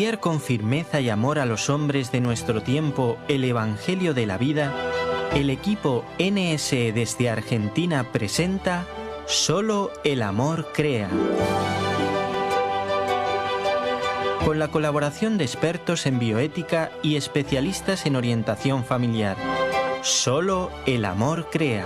anunciar con firmeza y amor a los hombres de nuestro tiempo el Evangelio de la vida, el equipo NSE desde Argentina presenta Solo el amor crea. Con la colaboración de expertos en bioética y especialistas en orientación familiar. Solo el amor crea.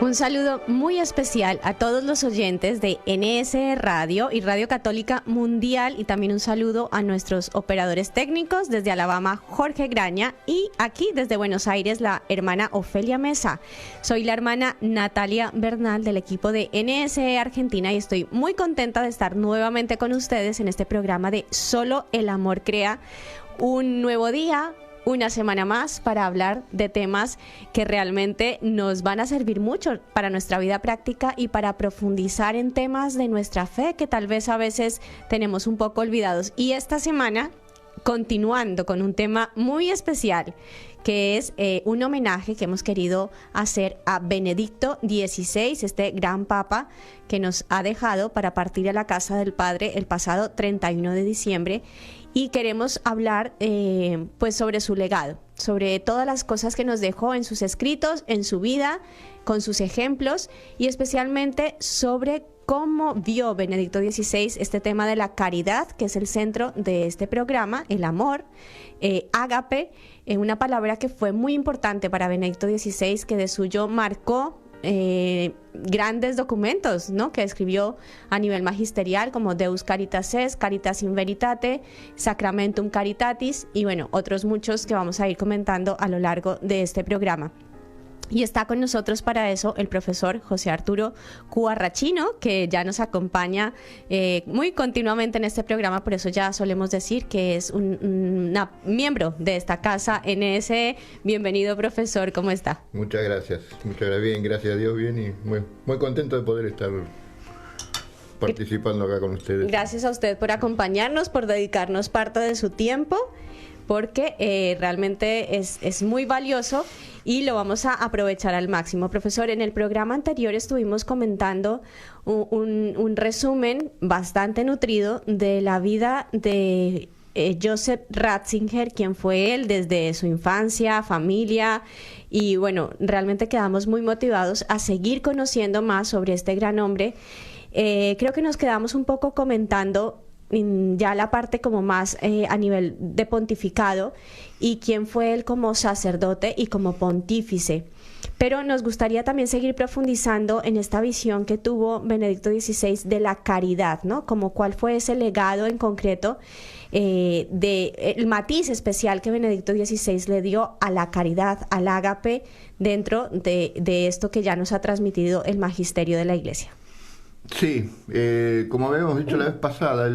Un saludo muy especial a todos los oyentes de NSE Radio y Radio Católica Mundial, y también un saludo a nuestros operadores técnicos desde Alabama, Jorge Graña, y aquí desde Buenos Aires, la hermana Ofelia Mesa. Soy la hermana Natalia Bernal del equipo de NSE Argentina y estoy muy contenta de estar nuevamente con ustedes en este programa de Solo el Amor Crea. Un nuevo día, una semana más para hablar de temas que realmente nos van a servir mucho para nuestra vida práctica y para profundizar en temas de nuestra fe que tal vez a veces tenemos un poco olvidados. Y esta semana, continuando con un tema muy especial, que es un homenaje que hemos querido hacer a Benedicto XVI, este gran papa que nos ha dejado para partir a la casa del Padre el pasado 31 de diciembre. Y queremos hablar pues sobre su legado, sobre todas las cosas que nos dejó en sus escritos, en su vida, con sus ejemplos, y especialmente sobre cómo vio Benedicto XVI este tema de la caridad, que es el centro de este programa, el amor, ágape, una palabra que fue muy importante para Benedicto XVI, que de suyo marcó grandes documentos, ¿no?, que escribió a nivel magisterial, como Deus Caritas Est, Caritas in Veritate, Sacramentum Caritatis, y bueno, otros muchos que vamos a ir comentando a lo largo de este programa. Y está con nosotros para eso el profesor José Arturo Cuarrachino, que ya nos acompaña muy continuamente en este programa, por eso ya solemos decir que es un miembro de esta casa NSE. Bienvenido, profesor, ¿cómo está? Muchas gracias, bien, gracias a Dios, bien, y muy contento de poder estar participando acá con ustedes. Gracias a usted por acompañarnos, por dedicarnos parte de su tiempo, porque realmente es muy valioso y lo vamos a aprovechar al máximo. Profesor, en el programa anterior estuvimos comentando un resumen bastante nutrido de la vida de Joseph Ratzinger, quien fue él desde su infancia, familia, y bueno, realmente quedamos muy motivados a seguir conociendo más sobre este gran hombre. Creo que nos quedamos un poco comentando ya la parte como más a nivel de pontificado y quién fue él como sacerdote y como pontífice. Pero nos gustaría también seguir profundizando en esta visión que tuvo Benedicto XVI de la caridad, ¿no? Como cuál fue ese legado en concreto, el matiz especial que Benedicto XVI le dio a la caridad, al ágape, dentro de esto que ya nos ha transmitido el magisterio de la Iglesia. Sí, como habíamos dicho la vez pasada,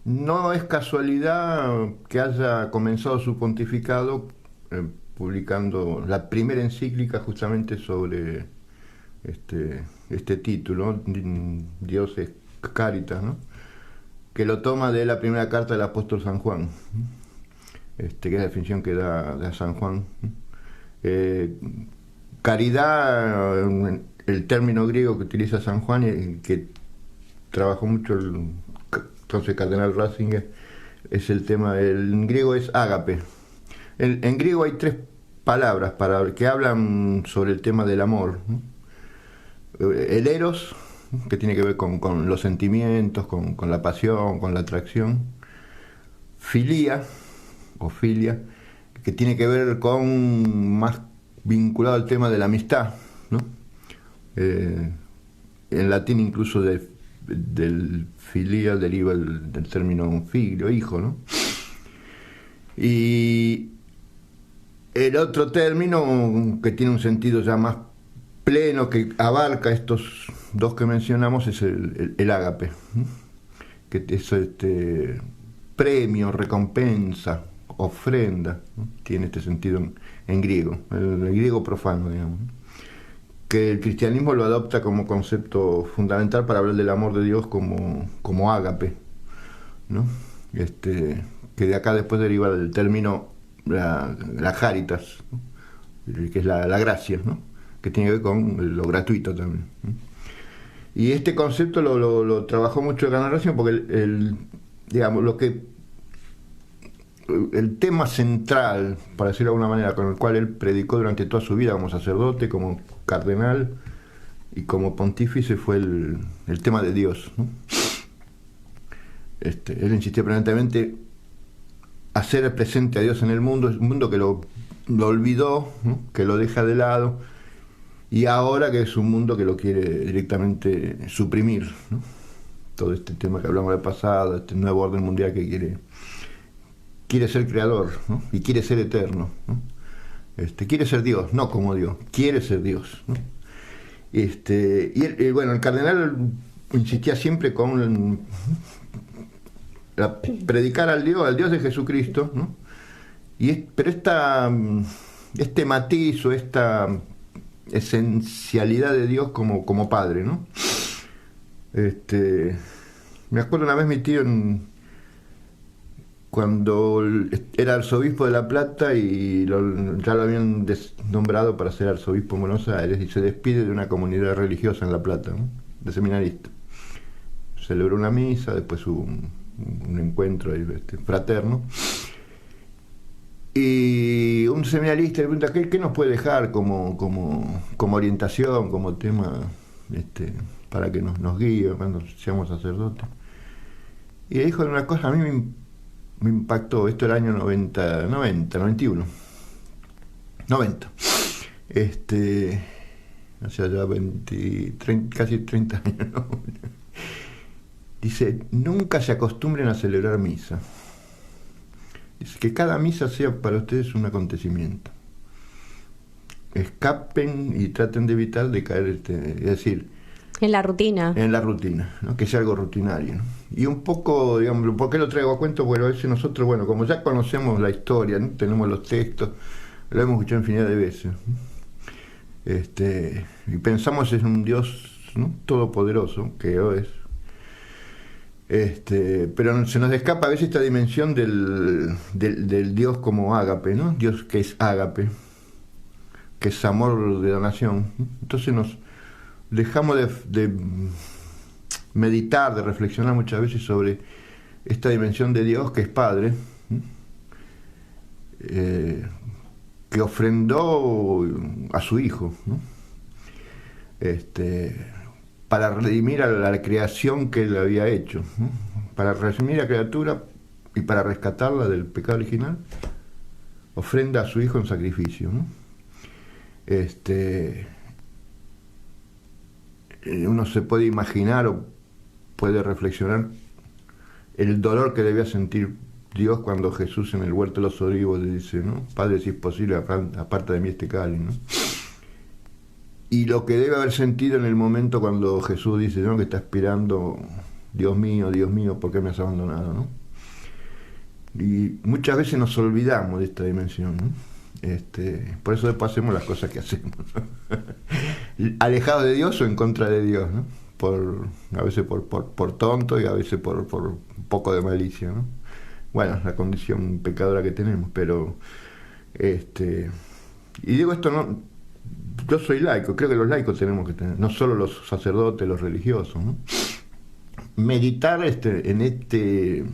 no es casualidad que haya comenzado su pontificado publicando la primera encíclica justamente sobre este título, Dios es Caritas, ¿no?, que lo toma de la primera carta del apóstol San Juan, que es la definición que da San Juan. Caridad, el término griego que utiliza San Juan y que trabajó mucho entonces cardenal Ratzinger, es el tema, en griego es ágape. En griego hay tres palabras que hablan sobre el tema del amor, ¿no? El eros, que tiene que ver con los sentimientos, con la pasión, con la atracción. Filia, o filia, que tiene que ver con más vinculado al tema de la amistad, ¿no? En latín incluso del filia deriva del término figlio, hijo, ¿no? Y el otro término que tiene un sentido ya más pleno, que abarca estos dos que mencionamos, es el ágape, ¿no?, que es premio, recompensa, ofrenda, ¿no?, tiene este sentido en griego, el griego profano, digamos, ¿no?, que el cristianismo lo adopta como concepto fundamental para hablar del amor de Dios como ágape, ¿no? Que de acá después deriva del término la Caritas, ¿no? Que es la gracia, ¿no? Que tiene que ver con lo gratuito también, ¿no? Y este concepto lo trabajó mucho Canal Racing porque digamos, el tema central, para decirlo de alguna manera, con el cual él predicó durante toda su vida como sacerdote, como cardenal y como pontífice, fue el tema de Dios, ¿no? Él insistió permanentemente hacer presente a Dios en el mundo, es un mundo que lo olvidó, ¿no? Que lo deja de lado, y ahora que es un mundo que lo quiere directamente suprimir, ¿no? Todo este tema que hablamos del pasado, este nuevo orden mundial que quiere ser creador, ¿no? Y quiere ser eterno, ¿no? Quiere ser Dios, no como Dios, quiere ser Dios, ¿no? Bueno, el cardenal insistía siempre con predicar al Dios de Jesucristo, ¿no? Pero este matiz o esta esencialidad de Dios como padre, ¿no? Me acuerdo una vez mi tío cuando era arzobispo de La Plata y ya lo habían nombrado para ser arzobispo en Buenos Aires, y se despide de una comunidad religiosa en La Plata, ¿no? De seminaristas. Celebró una misa, después hubo un encuentro ahí, fraterno, y un seminarista le pregunta ¿qué nos puede dejar como orientación, como tema para que nos guíe cuando seamos sacerdotes. Y le dijo una cosa, a mí me impactó, esto era el año 91, hace ya casi 30 años, ¿no? Dice, nunca se acostumbren a celebrar misa. Dice, que cada misa sea para ustedes un acontecimiento. Escapen y traten de evitar de caer, es decir, en la rutina. En la rutina, ¿no? Que sea algo rutinario, ¿no? Y un poco, digamos, ¿por qué lo traigo a cuento? Bueno, a veces nosotros, bueno, como ya conocemos la historia, ¿no? Tenemos los textos, lo hemos escuchado infinidad de veces, ¿no? Y pensamos en un Dios, ¿no? Todopoderoso, que lo es. Pero se nos escapa a veces esta dimensión del Dios como ágape, ¿no? Dios que es ágape, que es amor de donación. Entonces nos dejamos de meditar, de reflexionar muchas veces sobre esta dimensión de Dios que es Padre, que ofrendó a su Hijo, ¿no? Para redimir a la creación que él había hecho, ¿no? Para redimir a la criatura y para rescatarla del pecado original, ofrenda a su Hijo en sacrificio, ¿no? Uno se puede imaginar o puede reflexionar el dolor que debía sentir Dios cuando Jesús en el huerto de los olivos le dice, ¿no? Padre, si es posible, aparta de mí este cáliz, ¿no? Y lo que debe haber sentido en el momento cuando Jesús dice, ¿no? Que está aspirando, Dios mío, ¿por qué me has abandonado, ¿no? Y muchas veces nos olvidamos de esta dimensión, ¿no? Por eso después hacemos las cosas que hacemos, ¿no? Alejados de Dios o en contra de Dios, ¿no? A veces por tonto y a veces por un poco de malicia, ¿no? Bueno, la condición pecadora que tenemos, pero y digo esto, no, yo soy laico, creo que los laicos tenemos que tener, no solo los sacerdotes, los religiosos, ¿no? Meditar en este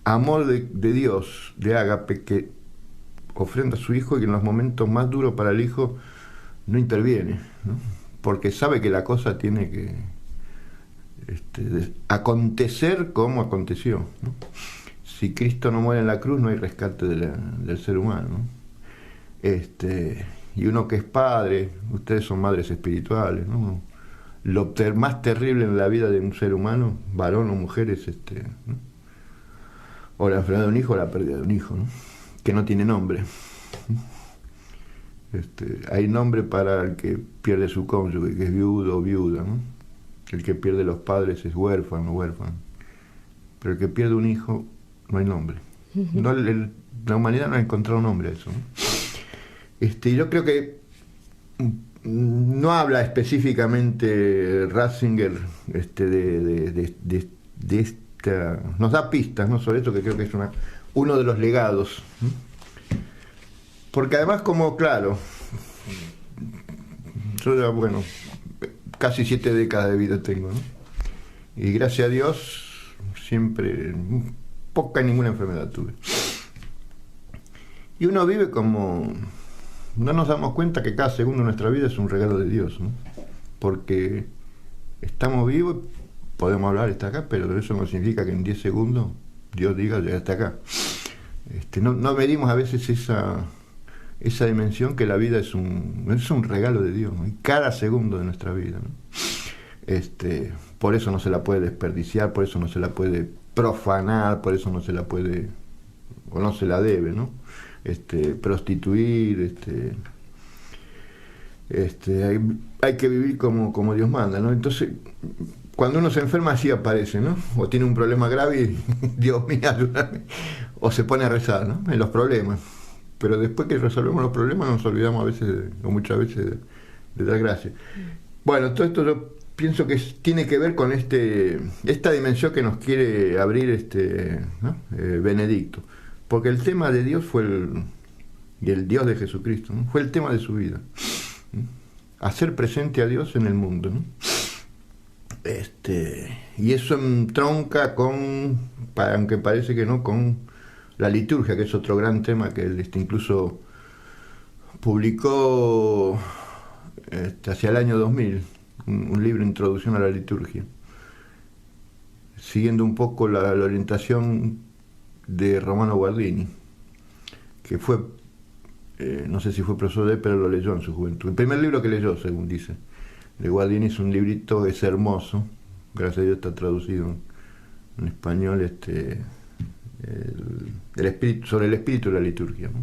amor de Dios, de ágape, que ofrenda a su Hijo y que en los momentos más duros para el Hijo no interviene, ¿no? Porque sabe que la cosa tiene que acontecer como aconteció, ¿no? Si Cristo no muere en la cruz, no hay rescate del ser humano, ¿no? Y uno que es padre, ustedes son madres espirituales, ¿no? Lo más terrible en la vida de un ser humano, varón o mujer, es ¿no? O la enfermedad de un hijo o la pérdida de un hijo, ¿no? Que no tiene nombre. Hay nombre para el que pierde su cónyuge, que es viudo o viuda, ¿no? El que pierde los padres es huérfano o huérfano. Pero el que pierde un hijo, no hay nombre. No, la humanidad no ha encontrado un nombre a eso, ¿no? Yo creo que no habla específicamente Ratzinger de esta, nos da pistas, ¿no? Sobre esto, que creo que es uno de los legados. Porque además, como claro, yo ya, bueno, casi 7 décadas de vida tengo, ¿no? Y gracias a Dios, siempre, poca y ninguna enfermedad tuve. Y uno vive como... No nos damos cuenta que cada segundo de nuestra vida es un regalo de Dios, ¿no? Porque estamos vivos, podemos hablar, está acá, pero eso no significa que en 10 segundos Dios diga, ya está acá. No medimos a veces esa dimensión que la vida es un regalo de Dios, ¿no? En cada segundo de nuestra vida, ¿no? Por eso no se la puede desperdiciar, por eso no se la puede profanar, por eso no se la puede, o no se la debe, ¿no? Prostituir, hay que vivir como Dios manda, ¿no? Entonces, cuando uno se enferma así aparece, ¿no? O tiene un problema grave y Dios mío, ayúdame. O se pone a rezar, ¿no? En los problemas. Pero después que resolvemos los problemas nos olvidamos a veces, o muchas veces, de dar gracias. Bueno, todo esto yo pienso que tiene que ver con esta dimensión que nos quiere abrir ¿no? Benedicto. Porque el tema de Dios fue el Dios de Jesucristo, ¿no? Fue el tema de su vida. Hacer presente a Dios en el mundo, ¿no? Y eso entronca con, aunque parece que no, con la liturgia, que es otro gran tema que él incluso publicó hacia el año 2000, un libro, Introducción a la Liturgia, siguiendo un poco la orientación de Romano Guardini, que fue, no sé si fue profesor de él, pero lo leyó en su juventud. El primer libro que leyó, según dice, de Guardini, es un librito, es hermoso, gracias a Dios está traducido en español, sobre el espíritu de la liturgia, ¿no?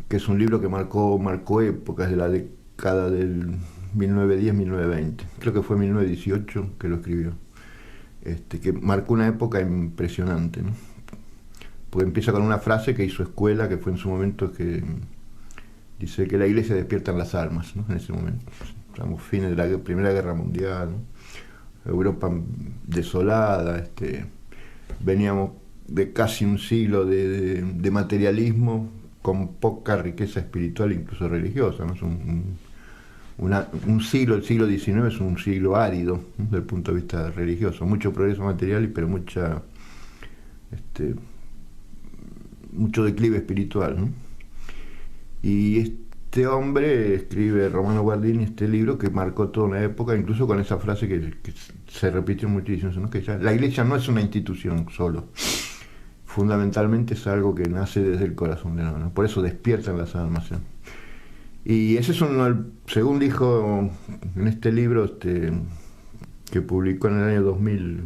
Que es un libro que marcó épocas de la década del 1910-1920, creo que fue 1918 que lo escribió, que marcó una época impresionante, ¿no? Porque empieza con una frase que hizo escuela, que fue en su momento, que dice que la iglesia despierta en las almas, ¿no? En ese momento, estamos fines de la Primera Guerra Mundial, ¿no? Europa desolada, veníamos de casi un siglo de materialismo con poca riqueza espiritual, incluso religiosa, ¿no? Es un siglo, el siglo XIX es un siglo árido, ¿no? Desde el punto de vista religioso, mucho progreso material, pero mucho declive espiritual, ¿no? Y este hombre escribe, Romano Guardini, este libro que marcó toda una época, incluso con esa frase que se repitió muchísimo, ¿no? Que ya, la iglesia no es una institución solo, fundamentalmente es algo que nace desde el corazón de Dios, ¿no? Por eso despiertan las almas, ¿no? Y ese es según dijo en este libro que publicó en el año 2000,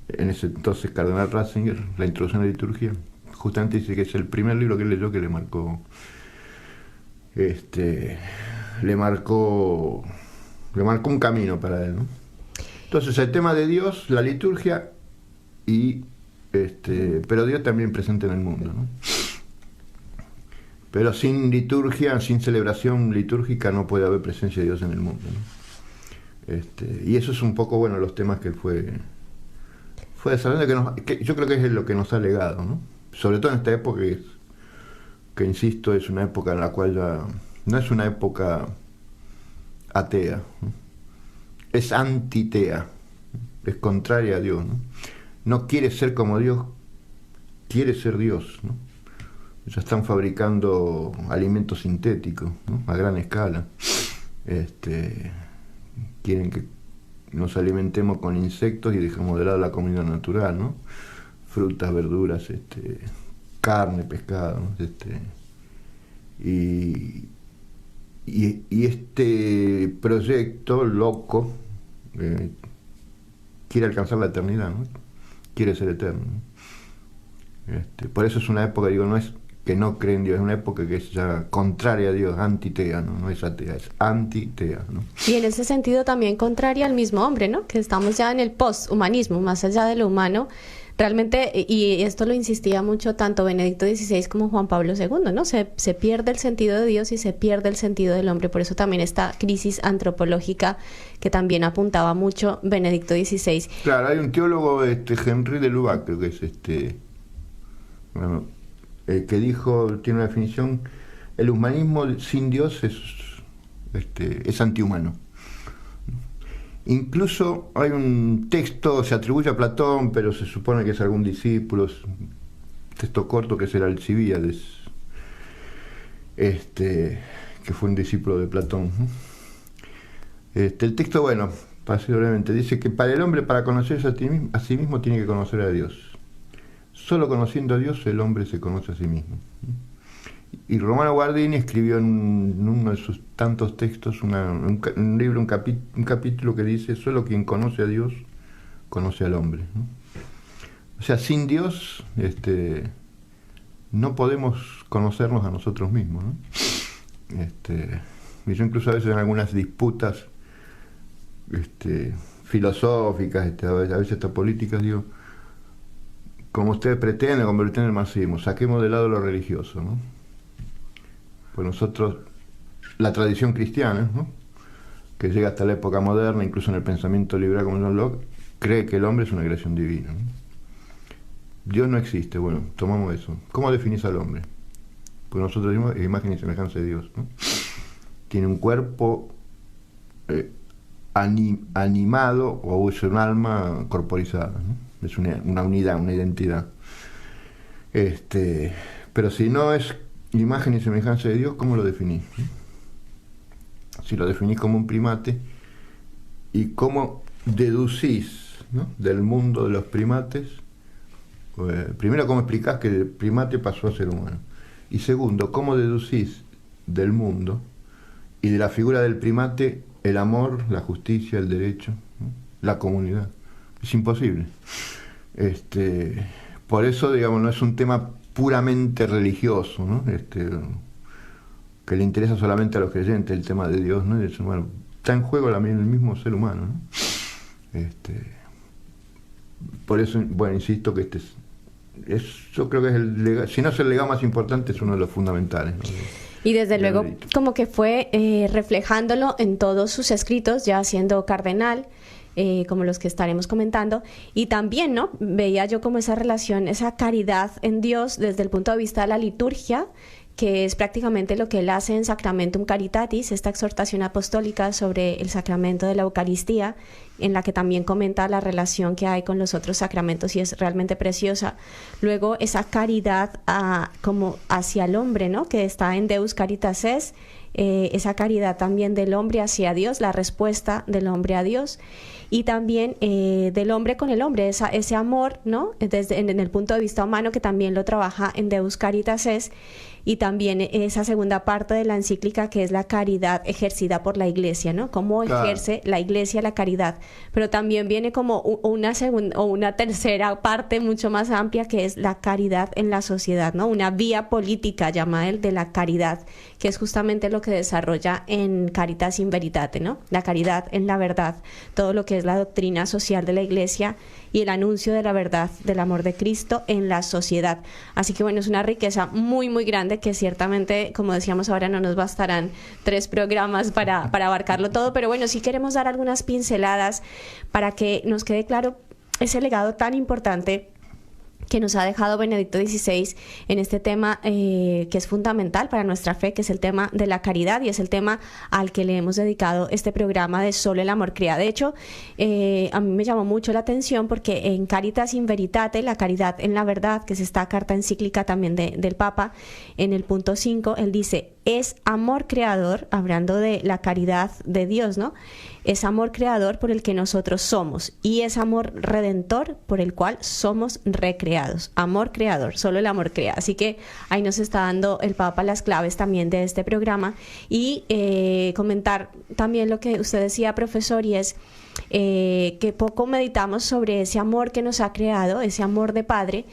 en ese entonces Cardenal Ratzinger, La Introducción a la Liturgia, justamente dice que es el primer libro que él leyó que le marcó un camino para él, ¿no? Entonces el tema de Dios, la liturgia pero Dios también presente en el mundo, ¿no? Pero sin liturgia, sin celebración litúrgica no puede haber presencia de Dios en el mundo, ¿no? Y eso es un poco, bueno, los temas que fue desarrollando, que yo creo que es lo que nos ha legado, ¿no? Sobre todo en esta época que insisto, es una época en la cual ya no es una época atea, ¿no? Es antitea, es contraria a Dios, ¿no? No quiere ser como Dios, quiere ser Dios, ¿no? Ya están fabricando alimentos sintéticos, ¿no? A gran escala. Quieren que nos alimentemos con insectos y dejemos de lado la comida natural, ¿no? Frutas, verduras, carne, pescado, ¿no? Y este proyecto loco quiere alcanzar la eternidad, ¿no? Quiere ser eterno, ¿no? Por eso es una época, digo, no es que no cree en Dios, es una época que es ya contraria a Dios, antitea, ¿no? No es atea, es antitea, ¿no? Y en ese sentido también contraria al mismo hombre, ¿no? Que estamos ya en el posthumanismo, más allá de lo humano. Realmente, y esto lo insistía mucho tanto Benedicto XVI como Juan Pablo II, ¿no? Se pierde el sentido de Dios y se pierde el sentido del hombre. Por eso también esta crisis antropológica que también apuntaba mucho Benedicto XVI. Claro, hay un teólogo, Henry de Lubac, creo que es Bueno, el que dijo, tiene una definición, el humanismo sin Dios es antihumano. Incluso hay un texto, se atribuye a Platón, pero se supone que es algún discípulo, un texto corto que será Alcibíades, que fue un discípulo de Platón. El texto, bueno, para decirlo brevemente, dice que para el hombre, para conocerse a sí mismo, tiene que conocer a Dios. Solo conociendo a Dios el hombre se conoce a sí mismo. Y Romano Guardini escribió en uno de sus tantos textos un libro, un capítulo que dice: solo quien conoce a Dios conoce al hombre, ¿no? O sea, sin Dios no podemos conocernos a nosotros mismos, ¿no? Y yo incluso a veces en algunas disputas filosóficas, a veces hasta políticas, digo, como ustedes pretenden convertir en el marxismo, saquemos de lado lo religioso, ¿no? Pues nosotros, la tradición cristiana, ¿no?, que llega hasta la época moderna, incluso en el pensamiento liberal como John Locke, cree que el hombre es una creación divina, ¿no? Dios no existe. Bueno, tomamos eso. ¿Cómo definís al hombre? Pues nosotros decimos imagen y semejanza de Dios, ¿no? Tiene un cuerpo animado, o es un alma corporizada, ¿no? Es una unidad, una identidad. Pero si no es imagen y semejanza de Dios, ¿cómo lo definís? Si lo definís como un primate, ¿y cómo deducís, ¿no?, del mundo de los primates? Primero, ¿cómo explicás que el primate pasó a ser humano? Y segundo, ¿cómo deducís del mundo y de la figura del primate el amor, la justicia, el derecho, ¿no?, la comunidad? Es imposible. Por eso, digamos, no es un tema puramente religioso, ¿no?, que le interesa solamente a los creyentes el tema de Dios, ¿no? Bueno, está en juego también el mismo ser humano, ¿no? Por eso, bueno, insisto que yo creo que es el legado, si no es el legado más importante, es uno de los fundamentales, ¿no? Y desde luego, como que fue reflejándolo en todos sus escritos, ya siendo cardenal, como los que estaremos comentando, y también, ¿no?, veía yo como esa relación, esa caridad en Dios desde el punto de vista de la liturgia, que es prácticamente lo que él hace en Sacramentum Caritatis, esta exhortación apostólica sobre el sacramento de la Eucaristía, en la que también comenta la relación que hay con los otros sacramentos, y es realmente preciosa. Luego, esa caridad como hacia el hombre, ¿no?, que está en Deus Caritas Est, esa caridad también del hombre hacia Dios, la respuesta del hombre a Dios, y también del hombre con el hombre, ese amor, ¿no?, en el punto de vista humano, que también lo trabaja en Deus Caritas Est, y también esa segunda parte de la encíclica, que es la caridad ejercida por la Iglesia, ¿no? Cómo ejerce la Iglesia la caridad. Pero también viene como una segunda o una tercera parte mucho más amplia, que es la caridad en la sociedad, ¿no? Una vía política, llama él, de la caridad, que es justamente lo que desarrolla en Caritas in Veritate, ¿no? La caridad en la verdad, todo lo que es la doctrina social de la Iglesia y el anuncio de la verdad del amor de Cristo en la sociedad. Así que bueno, es una riqueza muy, muy grande, que ciertamente, como decíamos ahora, no nos bastarán 3 programas para abarcarlo todo, pero bueno, sí queremos dar algunas pinceladas para que nos quede claro ese legado tan importante que nos ha dejado Benedicto XVI en este tema que es fundamental para nuestra fe, que es el tema de la caridad, y es el tema al que le hemos dedicado este programa de Solo el amor crea. De hecho, a mí me llamó mucho la atención porque en Caritas in Veritate, la caridad en la verdad, que es esta carta encíclica también del Papa, en el punto 5, él dice: es amor creador, hablando de la caridad de Dios, ¿no? Es amor creador por el que nosotros somos, y es amor redentor por el cual somos recreados. Amor creador, solo el amor crea. Así que ahí nos está dando el Papa las claves también de este programa. Y comentar también lo que usted decía, profesor, y es que poco meditamos sobre ese amor que nos ha creado, ese amor de Padre,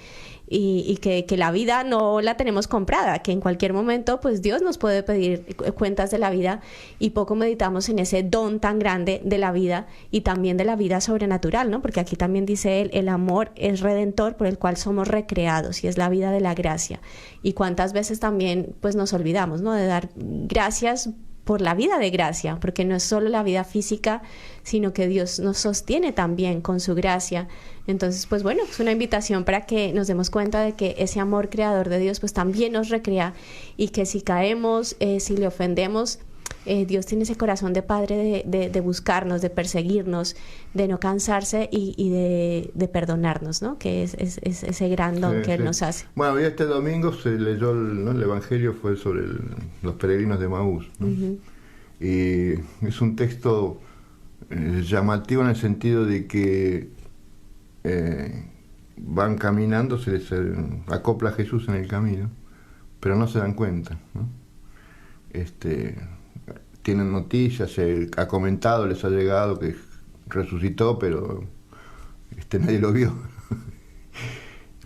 y que la vida no la tenemos comprada, que en cualquier momento pues Dios nos puede pedir cuentas de la vida, y poco meditamos en ese don tan grande de la vida y también de la vida sobrenatural, ¿no? Porque aquí también dice él, el amor es redentor por el cual somos recreados, y es la vida de la gracia. Y cuántas veces también pues nos olvidamos, ¿no?, de dar gracias por la vida de gracia, porque no es solo la vida física, sino que Dios nos sostiene también con su gracia. Entonces, pues bueno, es una invitación para que nos demos cuenta de que ese amor creador de Dios pues también nos recrea, y que si caemos, si le ofendemos, Dios tiene ese corazón de padre de buscarnos, de perseguirnos, de no cansarse y de perdonarnos, ¿no? Que es ese gran don que Él nos hace. Bueno, este domingo se leyó el Evangelio, fue sobre los peregrinos de Maús, ¿no? Y es un texto llamativo en el sentido de que van caminando, se les acopla a Jesús en el camino, pero no se dan cuenta, ¿no? Tienen noticias, se ha comentado, les ha llegado que resucitó, pero nadie lo vio.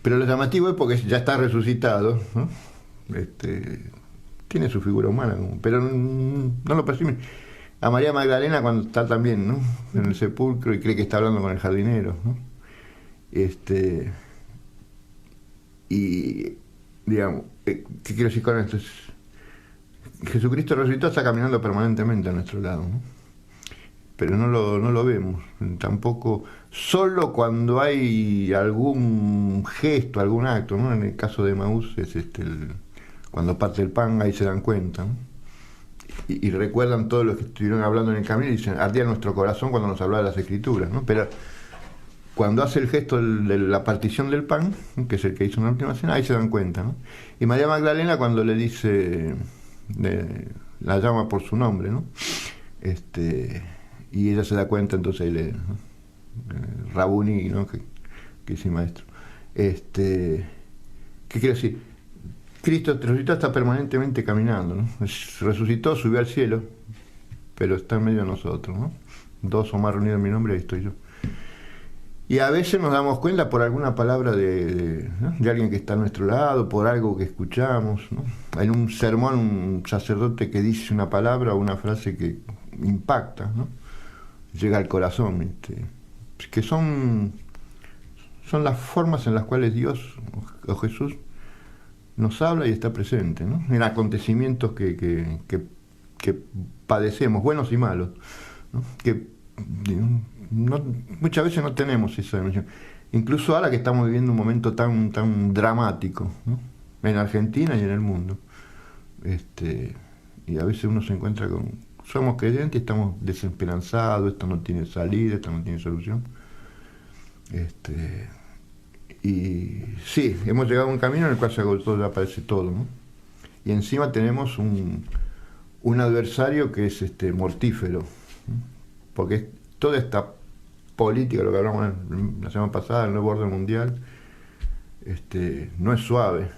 Pero lo llamativo es porque ya está resucitado, ¿no? Tiene su figura humana, pero no lo perciben. A María Magdalena cuando está también, ¿no?, en el sepulcro y cree que está hablando con el jardinero, ¿no? Y digamos, ¿qué quiero decir con esto? Jesucristo resucitado está caminando permanentemente a nuestro lado, ¿no? Pero no lo vemos, tampoco, solo cuando hay algún gesto, algún acto, ¿no? En el caso de Maús es cuando parte el pan, ahí se dan cuenta, ¿no? Y recuerdan todo lo que estuvieron hablando en el camino y dicen, ardía nuestro corazón cuando nos hablaba de las Escrituras, ¿no? Pero cuando hace el gesto de la partición del pan, que es el que hizo en la última cena, ahí se dan cuenta, ¿no? Y María Magdalena cuando le dice, la llama por su nombre, ¿no? Y ella se da cuenta, entonces Rabuni, ¿no? Que es el maestro. ¿Qué quiere decir? Cristo resucitado está permanentemente caminando, ¿no? Resucitó, subió al cielo, pero está en medio de nosotros, ¿no? 2 o más reunidos en mi nombre, ahí estoy yo. Y a veces nos damos cuenta por alguna palabra de alguien que está a nuestro lado, por algo que escuchamos, ¿no? En un sermón, un sacerdote que dice una palabra o una frase que impacta, ¿no? Llega al corazón, que son las formas en las cuales Dios o Jesús nos habla y está presente, ¿no? En acontecimientos que padecemos, buenos y malos, ¿no? Que muchas veces no tenemos esa dimensión. Incluso ahora que estamos viviendo un momento tan dramático, ¿no? En Argentina y en el mundo. Y a veces uno se encuentra somos creyentes y estamos desesperanzados, esto no tiene salida, esto no tiene solución. Y sí, hemos llegado a un camino en el cual se agotó, ya aparece todo, ¿no? Y encima tenemos un adversario que es mortífero, ¿no? Porque toda esta política, lo que hablamos la semana pasada, el nuevo orden mundial, no es suave,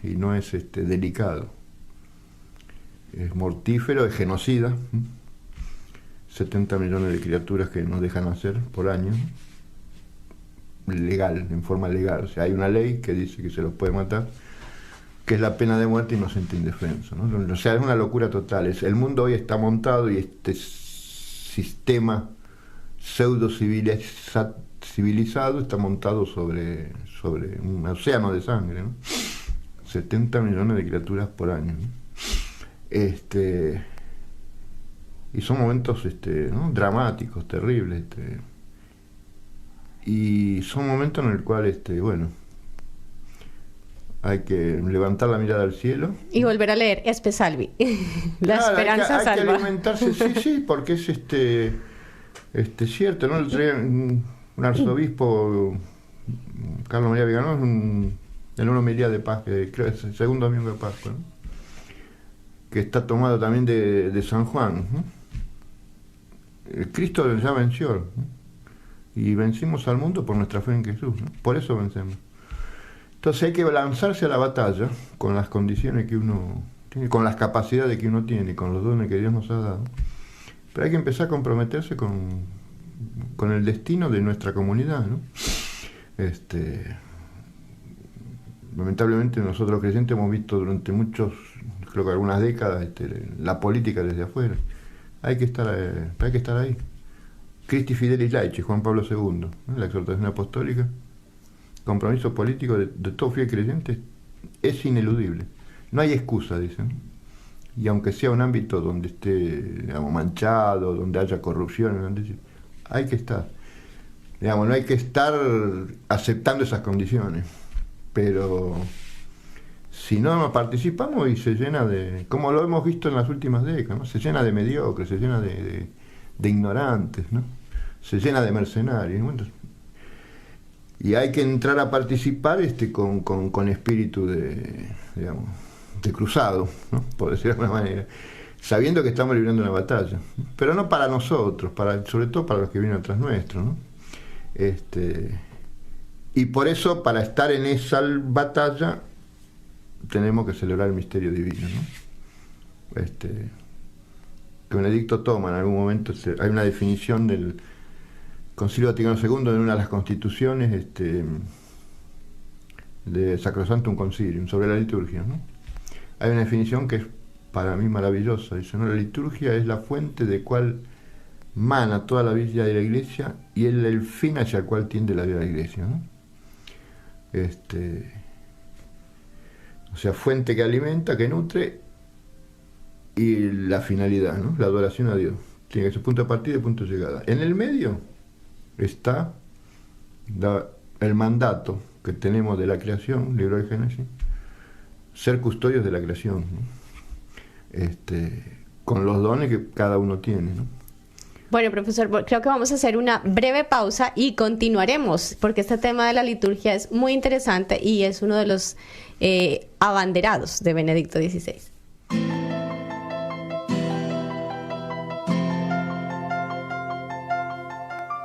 ¿eh? Y no es delicado. Es mortífero, es genocida, ¿eh? 70 millones de criaturas que nos dejan nacer por año, legal, en forma legal. O sea, hay una ley que dice que se los puede matar, que es la pena de muerte inocente e indefenso, ¿no? O sea, es una locura total. El mundo hoy está montado y este sistema pseudo civilizado está montado sobre un océano de sangre, ¿no? 70 millones de criaturas por año, ¿no? Y son momentos ¿no? dramáticos, terribles, y son momentos en el cual bueno, hay que levantar la mirada al cielo y volver a leer Espe Salvi. La claro, esperanza salva. Hay que alimentarse, sí, porque es cierto, ¿no? Un arzobispo, Carlos María Viganó, en una homilía de Pascua, creo que es el segundo domingo de Pascua, ¿no? Que está tomado también de San Juan, ¿no? El Cristo ya venció, ¿no? Y vencimos al mundo por nuestra fe en Jesús, ¿no? Por eso vencemos. Entonces hay que lanzarse a la batalla con las condiciones que uno tiene, con las capacidades que uno tiene, con los dones que Dios nos ha dado. Pero hay que empezar a comprometerse con el destino de nuestra comunidad, ¿no? Lamentablemente nosotros creyentes hemos visto durante creo que algunas décadas, la política desde afuera. Hay que estar ahí. Christi Fidelis Laici, Juan Pablo II, ¿no? La exhortación apostólica, compromiso político de todo fiel creyente es ineludible. No hay excusa, dicen. y aunque sea un ámbito donde esté, digamos, manchado, donde haya corrupción, hay que estar. Digamos, no hay que estar aceptando esas condiciones, pero si no participamos y se llena de, como lo hemos visto en las últimas décadas, ¿no? Se llena de mediocres, se llena de ignorantes, ¿no? Se llena de mercenarios, ¿no? Entonces, y hay que entrar a participar con espíritu digamos, de cruzado, ¿no? Por decirlo de alguna manera, sabiendo que estamos librando una batalla, pero no para nosotros, sobre todo para los que vienen atrás nuestro, ¿no? Y por eso, para estar en esa batalla, tenemos que celebrar el misterio divino, ¿no? Que Benedicto toma en algún momento, hay una definición del Concilio Vaticano II en una de las constituciones de Sacrosanctum Concilium sobre la liturgia, ¿no? Hay una definición que es para mí maravillosa, dice, ¿no? La liturgia es la fuente de cual mana toda la vida de la Iglesia y es el fin hacia el cual tiende la vida de la Iglesia, ¿no? O sea, fuente que alimenta, que nutre, y la finalidad, ¿no? La adoración a Dios. Tiene que ser punto de partida y punto de llegada. En el medio está el mandato que tenemos de la creación, libro de Génesis, ser custodios de la creación, ¿no? Con los dones que cada uno tiene, ¿no? Bueno, profesor, creo que vamos a hacer una breve pausa y continuaremos, porque este tema de la liturgia es muy interesante y es uno de los abanderados de Benedicto XVI.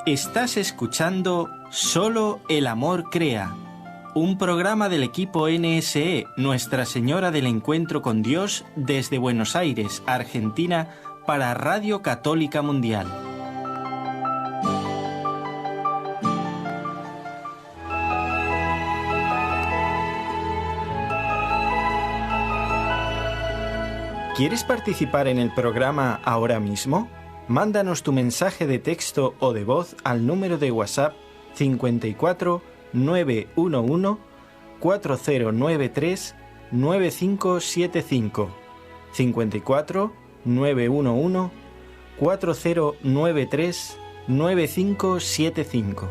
Estás escuchando Solo el Amor Crea, un programa del equipo NSE, Nuestra Señora del Encuentro con Dios, desde Buenos Aires, Argentina, para Radio Católica Mundial. ¿Quieres participar en el programa ahora mismo? Mándanos tu mensaje de texto o de voz al número de WhatsApp 54 911 4093 9575 54 911 4093 9575.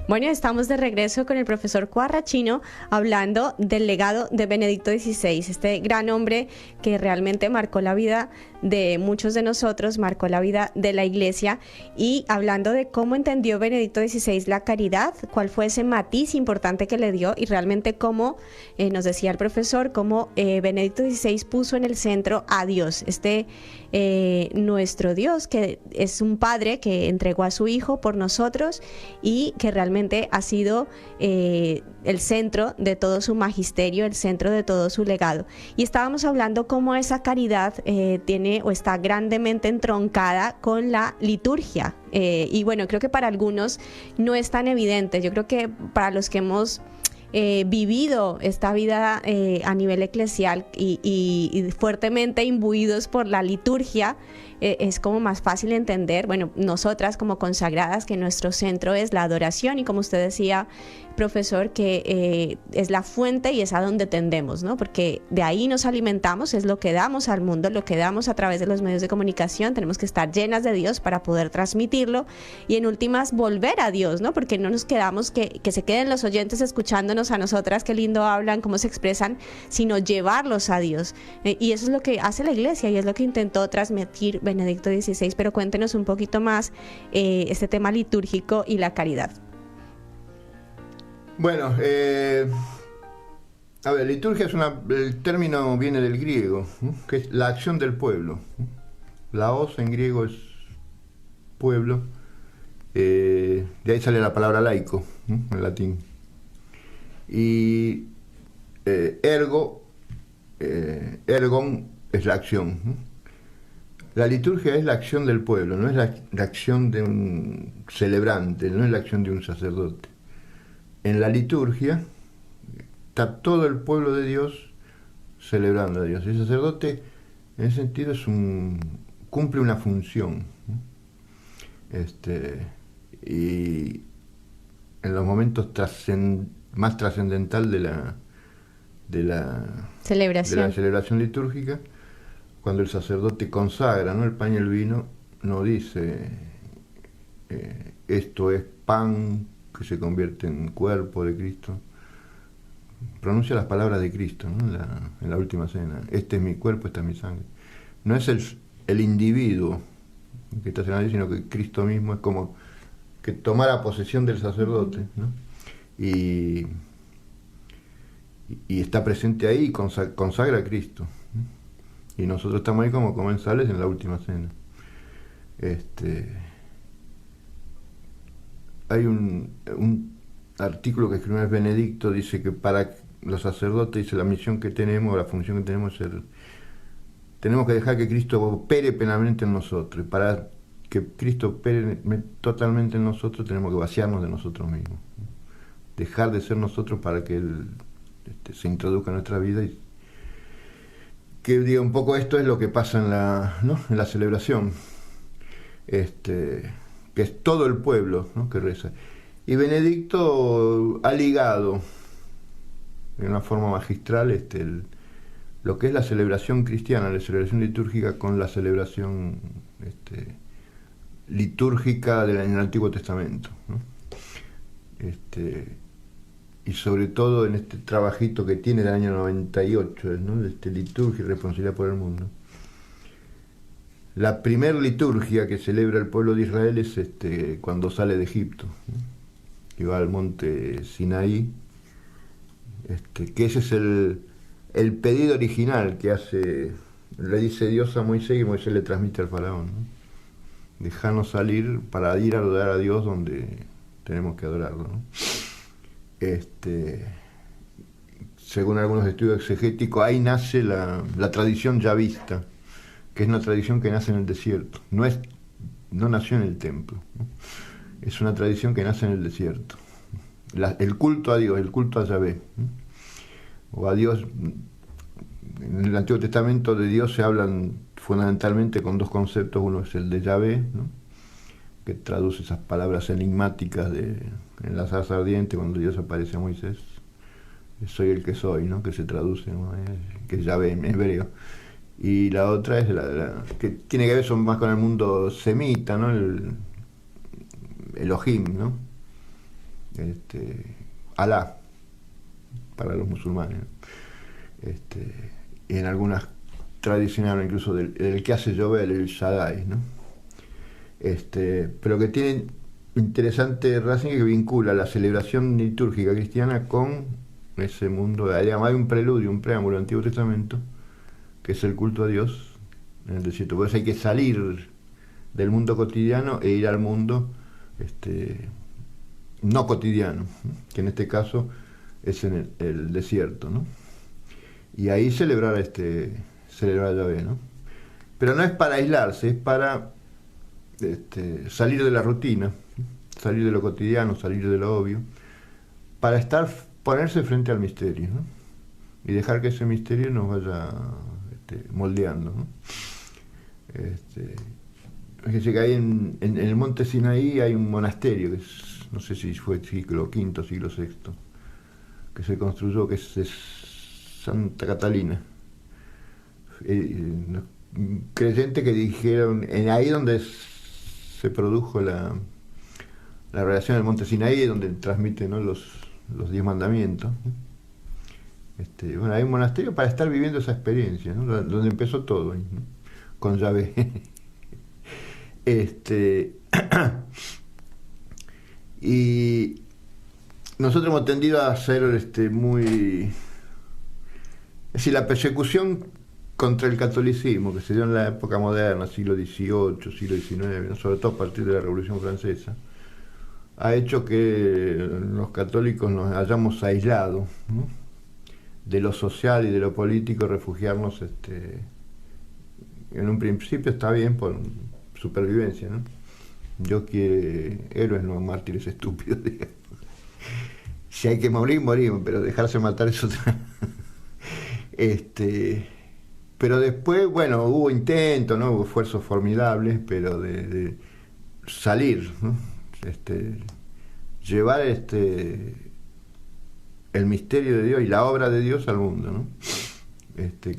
Bueno, estamos de regreso con el profesor Quarracino hablando del legado de Benedicto XVI, este gran hombre que realmente marcó la vida de muchos de nosotros, marcó la vida de la Iglesia, y hablando de cómo entendió Benedicto XVI la caridad, cuál fue ese matiz importante que le dio y realmente cómo, nos decía el profesor, cómo Benedicto XVI puso en el centro a Dios, nuestro Dios, que es un Padre que entregó a su Hijo por nosotros y que realmente ha sido el centro de todo su magisterio, el centro de todo su legado. Y estábamos hablando cómo esa caridad tiene o está grandemente entroncada con la liturgia. Y bueno, creo que para algunos no es tan evidente. Yo creo que para los que hemos vivido esta vida a nivel eclesial y fuertemente imbuidos por la liturgia, es como más fácil entender, bueno, nosotras como consagradas, que nuestro centro es la adoración y como usted decía, profesor, que es la fuente y es a donde tendemos, ¿no? Porque de ahí nos alimentamos, es lo que damos al mundo, lo que damos a través de los medios de comunicación, tenemos que estar llenas de Dios para poder transmitirlo y en últimas volver a Dios, ¿no? Porque no nos quedamos que se queden los oyentes escuchándonos a nosotras, qué lindo hablan, cómo se expresan, sino llevarlos a Dios. Y eso es lo que hace la Iglesia y es lo que intentó transmitir Benedicto XVI, pero cuéntenos un poquito más este tema litúrgico y la caridad. Bueno, a ver, liturgia el término viene del griego, ¿no? Que es la acción del pueblo. Laos en griego es pueblo, de ahí sale la palabra laico, ¿no? En latín. Y ergon es la acción, ¿no? La liturgia es la acción del pueblo, no es la acción de un celebrante, no es la acción de un sacerdote. En la liturgia está todo el pueblo de Dios celebrando a Dios. El sacerdote, en ese sentido, cumple una función, ¿no? Y en los momentos más trascendental de la celebración litúrgica, cuando el sacerdote consagra, ¿no?, el pan y el vino, no dice esto es pan que se convierte en cuerpo de Cristo. Pronuncia las palabras de Cristo, ¿no?, en la última cena. Este es mi cuerpo, esta es mi sangre. No es el individuo que está cenando, sino que Cristo mismo es como que tomara posesión del sacerdote, ¿no? Y está presente ahí y consagra a Cristo. Y nosotros estamos ahí como comensales en la última cena. Hay un artículo que escribió Benedicto, dice que para los sacerdotes, dice, la misión que tenemos, la función que tenemos es tenemos que dejar que Cristo opere plenamente en nosotros. Y para que Cristo opere totalmente en nosotros, tenemos que vaciarnos de nosotros mismos. Dejar de ser nosotros para que Él se introduzca en nuestra vida. Y que diga un poco, esto es lo que pasa en la celebración. Que es todo el pueblo, ¿no?, que reza. Y Benedicto ha ligado de una forma magistral lo que es la celebración cristiana, la celebración litúrgica, con la celebración litúrgica en el Antiguo Testamento, ¿no? Y sobre todo en este trabajito que tiene del año 98, ¿no?, Liturgia y Responsabilidad por el Mundo. La primer liturgia que celebra el pueblo de Israel es cuando sale de Egipto, ¿no?, que va al monte Sinaí, que ese es el pedido original que le dice Dios a Moisés, y Moisés le transmite al faraón, ¿no? Dejarnos salir para ir a adorar a Dios donde tenemos que adorarlo, ¿no? Según algunos estudios exegéticos, ahí nace la tradición yavista, que es una tradición que nace en el desierto, no nació en el templo, ¿no? Es una tradición que nace en el desierto. El culto a Dios, el culto a Yahvé, ¿no?, o a Dios. En el Antiguo Testamento de Dios se hablan fundamentalmente con dos conceptos. Uno es el de Yahvé, ¿no?, que traduce esas palabras enigmáticas en la zarza ardiente cuando Dios aparece a Moisés. Soy el que soy, ¿no?, que se traduce, ¿no?, que es Yahvé en hebreo. Y la otra es que tiene que ver más con el mundo semita, ¿no?, el Elohim, ¿no?, Alá para los musulmanes, ¿no? Y en algunas tradiciones incluso del que hace llover, el Shaddai, ¿no? Pero que tiene interesante Racing, que vincula la celebración litúrgica cristiana con ese mundo. Hay un preludio, un preámbulo del Antiguo Testamento, que es el culto a Dios en el desierto. Por eso hay que salir del mundo cotidiano e ir al mundo no cotidiano, que en este caso es en el desierto, ¿no? Y ahí celebrar a Yahvé, ¿no? Pero no es para aislarse, es para salir de la rutina, salir de lo cotidiano, salir de lo obvio, para ponerse frente al misterio, ¿no?, y dejar que ese misterio nos vaya moldeando, ¿no? Fíjese que hay en el monte Sinaí hay un monasterio, que no sé si fue siglo V, siglo VI, que se construyó, que es Santa Catalina. Creyentes que dijeron, ahí donde se produjo la relación del monte Sinaí, donde transmite, ¿no?, los 10 mandamientos. Bueno, hay un monasterio para estar viviendo esa experiencia, ¿no?, donde empezó todo, ¿no?, con Yahvé. Y nosotros hemos tendido a ser muy... Es decir, la persecución contra el catolicismo que se dio en la época moderna, siglo XVIII, siglo XIX, ¿no?, sobre todo a partir de la Revolución Francesa, ha hecho que los católicos nos hayamos aislado, ¿no?, de lo social y de lo político, refugiarnos en un principio está bien por supervivencia, ¿no? Yo quiero héroes, no mártires estúpidos, digamos. Si hay que morir, morimos, pero dejarse matar es otra. Pero después, bueno, hubo intentos, ¿no?, hubo esfuerzos formidables, pero salir, ¿no? Llevar el misterio de Dios y la obra de Dios al mundo, ¿no?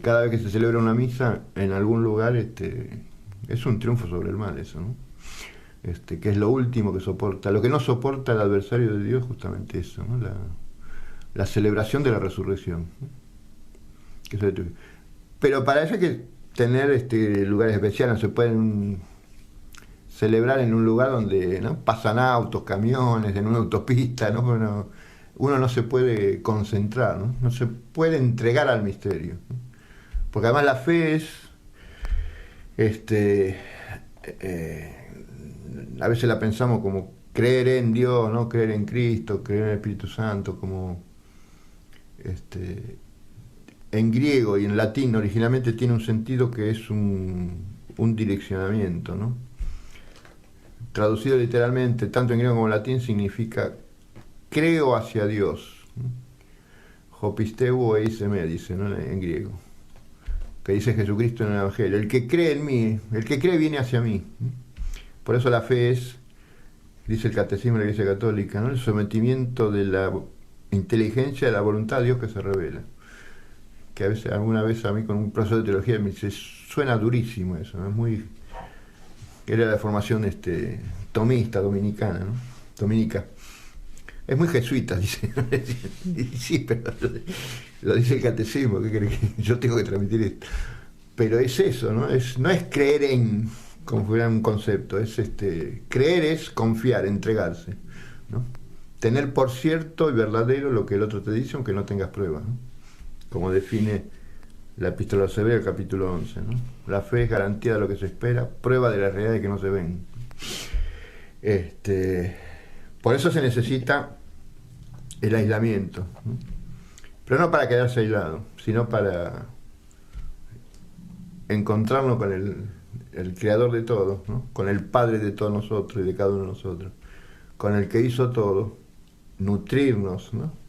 Cada vez que se celebra una misa en algún lugar, es un triunfo sobre el mal eso, ¿no? Que es lo último que soporta, lo que no soporta el adversario de Dios, justamente eso, ¿no? La celebración de la resurrección, ¿no? Pero para eso hay que tener lugares especiales, no se pueden celebrar en un lugar donde, ¿no?, pasan autos, camiones, en una autopista, ¿no? Bueno, uno no se puede concentrar, ¿no? No se puede entregar al misterio, ¿no? Porque además la fe es, a veces la pensamos como creer en Dios, ¿no? Creer en Cristo, creer en el Espíritu Santo, como en griego y en latín originalmente tiene un sentido que es un direccionamiento, ¿no? Traducido literalmente, tanto en griego como en latín, significa creo hacia Dios. Hopisteu eis me, dice, ¿no?, en griego, que dice Jesucristo en el Evangelio. El que cree en mí, el que cree viene hacia mí. Por eso la fe es, dice el Catecismo de la Iglesia Católica, ¿no?, el sometimiento de la inteligencia a la voluntad de Dios que se revela. Que a veces, alguna vez a mí con un profesor de teología me dice, suena durísimo eso, ¿no? Es muy... Era la formación tomista, dominicana, ¿no? Dominica. Es muy jesuita, dice. Sí, pero lo dice el Catecismo, ¿qué cree que yo tengo que transmitir esto? Pero es eso, ¿no? No es creer en, como fuera un concepto, es creer es confiar, entregarse, ¿no? Tener por cierto y verdadero lo que el otro te dice, aunque no tengas pruebas, ¿no? Como define la Epístola a los Hebreos, capítulo 11, ¿no? La fe es garantía de lo que se espera, prueba de la realidad de que no se ven. Por eso se necesita el aislamiento, ¿no? Pero no para quedarse aislado, sino para encontrarnos con el creador de todo, ¿no? Con el Padre de todos nosotros y de cada uno de nosotros, con el que hizo todo, nutrirnos, ¿no?,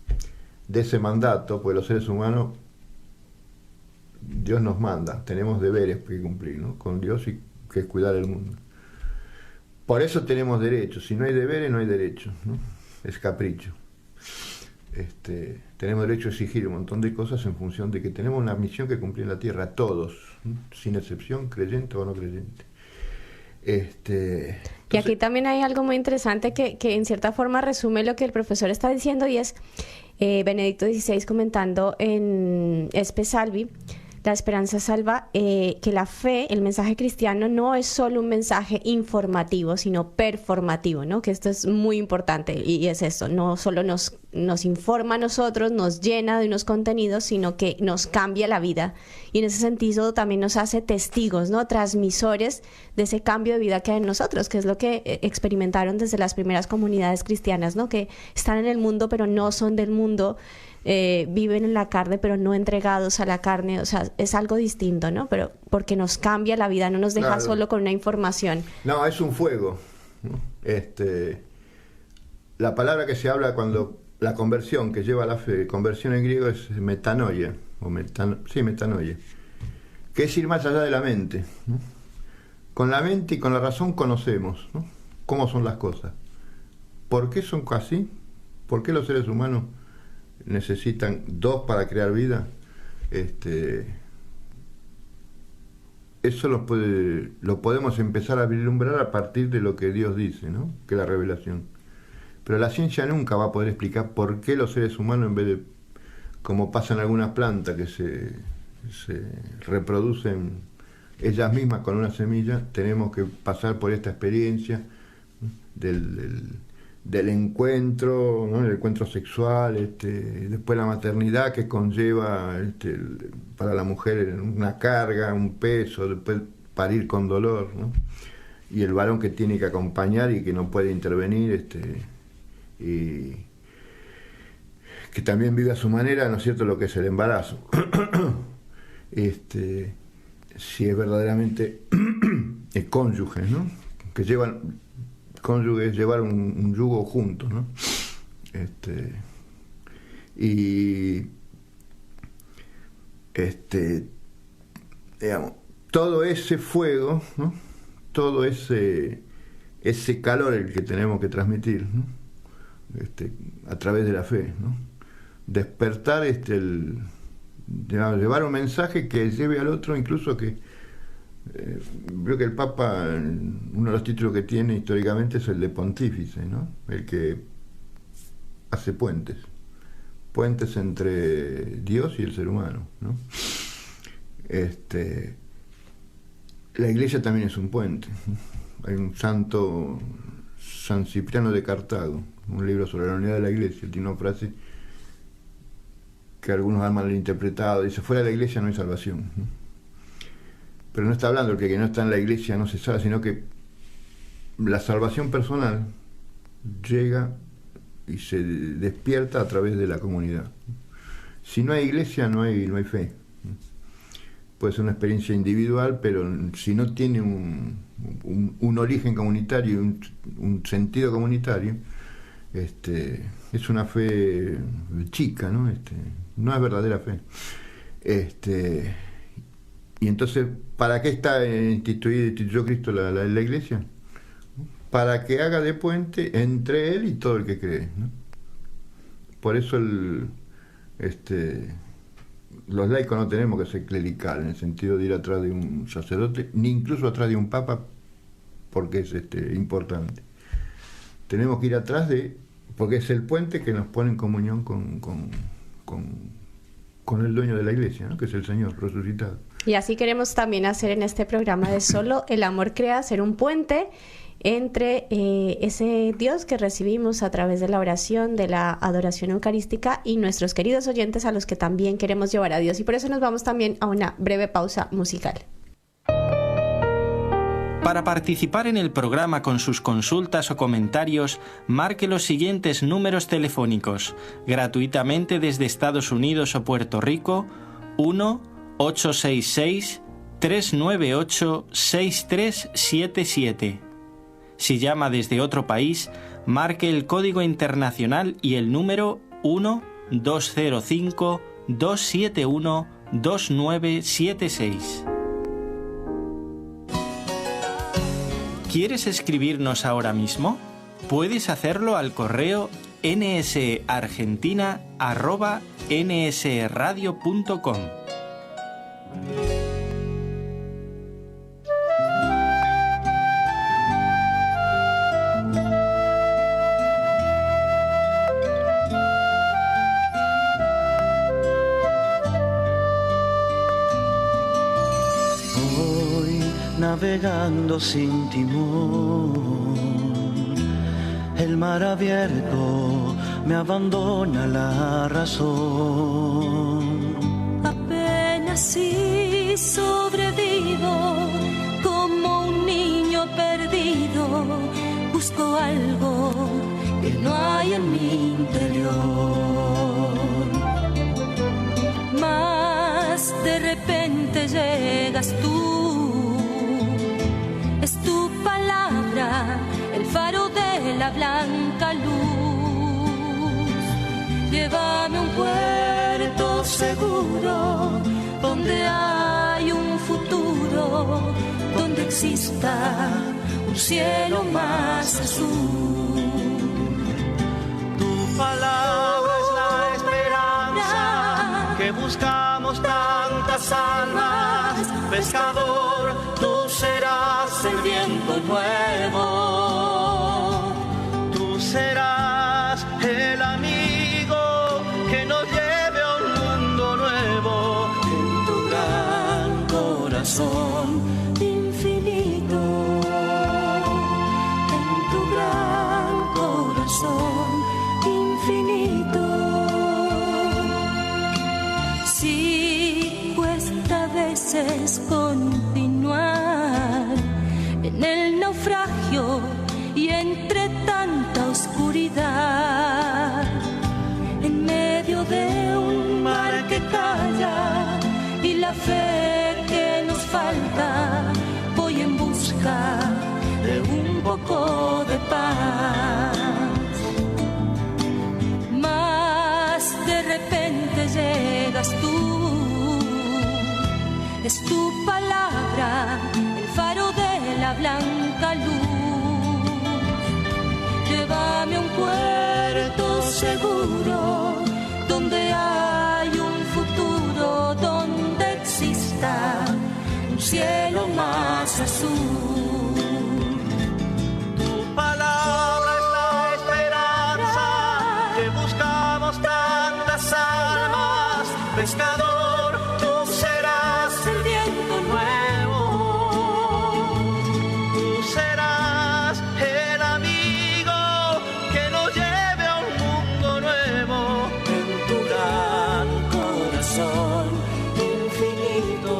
de ese mandato, pues los seres humanos, Dios nos manda, tenemos deberes que cumplir, ¿no?, con Dios, y que es cuidar el mundo. Por eso tenemos derechos. Si no hay deberes, no hay derechos, ¿no? Es capricho. Tenemos derecho a exigir un montón de cosas en función de que tenemos una misión que cumplir en la tierra, todos, ¿no?, sin excepción, creyente o no creyente. Entonces, y aquí también hay algo muy interesante que en cierta forma resume lo que el profesor está diciendo, y es Benedicto XVI comentando en Espe Salvi, la esperanza salva, que la fe, el mensaje cristiano, no es solo un mensaje informativo, sino performativo, ¿no? Que esto es muy importante, y es eso, no solo nos informa a nosotros, nos llena de unos contenidos, sino que nos cambia la vida, y en ese sentido también nos hace testigos, ¿no?, transmisores de ese cambio de vida que hay en nosotros, que es lo que experimentaron desde las primeras comunidades cristianas, ¿no?, que están en el mundo pero no son del mundo, viven en la carne pero no entregados a la carne. O sea, es algo distinto, ¿no? Pero porque nos cambia la vida, no nos deja, claro, solo con una información. No, es un fuego, ¿no? La palabra que se habla cuando la conversión que lleva a la fe, conversión en griego, es metanoia, metanoia, que es ir más allá de la mente, ¿no? Con la mente y con la razón conocemos, ¿no?, cómo son las cosas. ¿Por qué son así? ¿Por qué los seres humanos necesitan dos para crear vida? Eso lo podemos empezar a vislumbrar a partir de lo que Dios dice, ¿no?, que es la revelación. Pero la ciencia nunca va a poder explicar por qué los seres humanos, en vez de, como pasa en algunas plantas, que se reproducen ellas mismas con una semilla, tenemos que pasar por esta experiencia del encuentro, ¿no?, el encuentro sexual, después la maternidad, que conlleva para la mujer una carga, un peso, después parir con dolor, ¿no?, y el varón que tiene que acompañar y que no puede intervenir, y que también vive a su manera, ¿no es cierto?, lo que es el embarazo. Si es verdaderamente cónyuges, ¿no?, que llevan, cónyuges, llevar un yugo juntos, ¿no? Digamos, todo ese fuego, ¿no?, todo ese ese calor el que tenemos que transmitir, ¿no? A través de la fe, ¿no? Despertar, llevar un mensaje que lleve al otro, incluso que veo que el Papa, uno de los títulos que tiene históricamente es el de pontífice, ¿no? El que hace puentes entre Dios y el ser humano, ¿no? La Iglesia también es un puente. Hay un santo, San Cipriano de Cartago, un libro sobre la unidad de la Iglesia, tiene una frase que algunos han malinterpretado, dice: fuera de la Iglesia no hay salvación, ¿no? Pero no está hablando de que no está en la Iglesia no se salva, sino que la salvación personal llega y se despierta a través de la comunidad. Si no hay Iglesia no hay fe. Puede ser una experiencia individual, pero si no tiene un origen comunitario, un sentido comunitario, es una fe chica, ¿no? No es verdadera fe. Y entonces, ¿para qué está instituyó Cristo la Iglesia? Para que haga de puente entre Él y todo el que cree, ¿no? Por eso los laicos no tenemos que ser clerical, en el sentido de ir atrás de un sacerdote, ni incluso atrás de un papa, porque es importante. Tenemos que ir atrás porque es el puente que nos pone en comunión con el dueño de la Iglesia, ¿no? Que es el Señor resucitado. Y así queremos también hacer en este programa de Solo el Amor Crea, ser un puente entre ese Dios que recibimos a través de la oración, de la adoración eucarística, y nuestros queridos oyentes a los que también queremos llevar a Dios. Y por eso nos vamos también a una breve pausa musical. Para participar en el programa con sus consultas o comentarios, marque los siguientes números telefónicos, gratuitamente desde Estados Unidos o Puerto Rico: 1-866-398-6377. Si llama desde otro país, marque el código internacional y el número 1-205-271-2976. ¿Quieres escribirnos ahora mismo? Puedes hacerlo al correo nsargentina@nsradio.com. Navegando sin timón, el mar abierto me abandona la razón. Apenas si sobrevivo, como un niño perdido, busco algo que no hay en mi interior. Mas de repente llegas tú. El faro de la blanca luz, llévame a un puerto seguro, donde hay un futuro, donde exista un cielo más azul. Tu palabra es la esperanza que buscamos tantas almas, pescador, tú serás el viento nuevo, tú serás el amigo que nos lleve a un mundo nuevo, en tu gran corazón infinito, en tu gran corazón infinito. Si cuesta a veces continuar en el naufragio y entre tanta oscuridad, en medio de un mar que calla y la fe que nos falta, voy en busca de un poco de paz. Mas de repente llegas tú, es tu palabra el faro de la blanca luz, puerto seguro, donde hay un futuro, donde exista un cielo más azul. Tu palabra es la esperanza que buscamos tantas almas, pescador, tú serás el viento nuevo, tú serás el amigo que nos lleve a un mundo nuevo, en tu gran corazón infinito,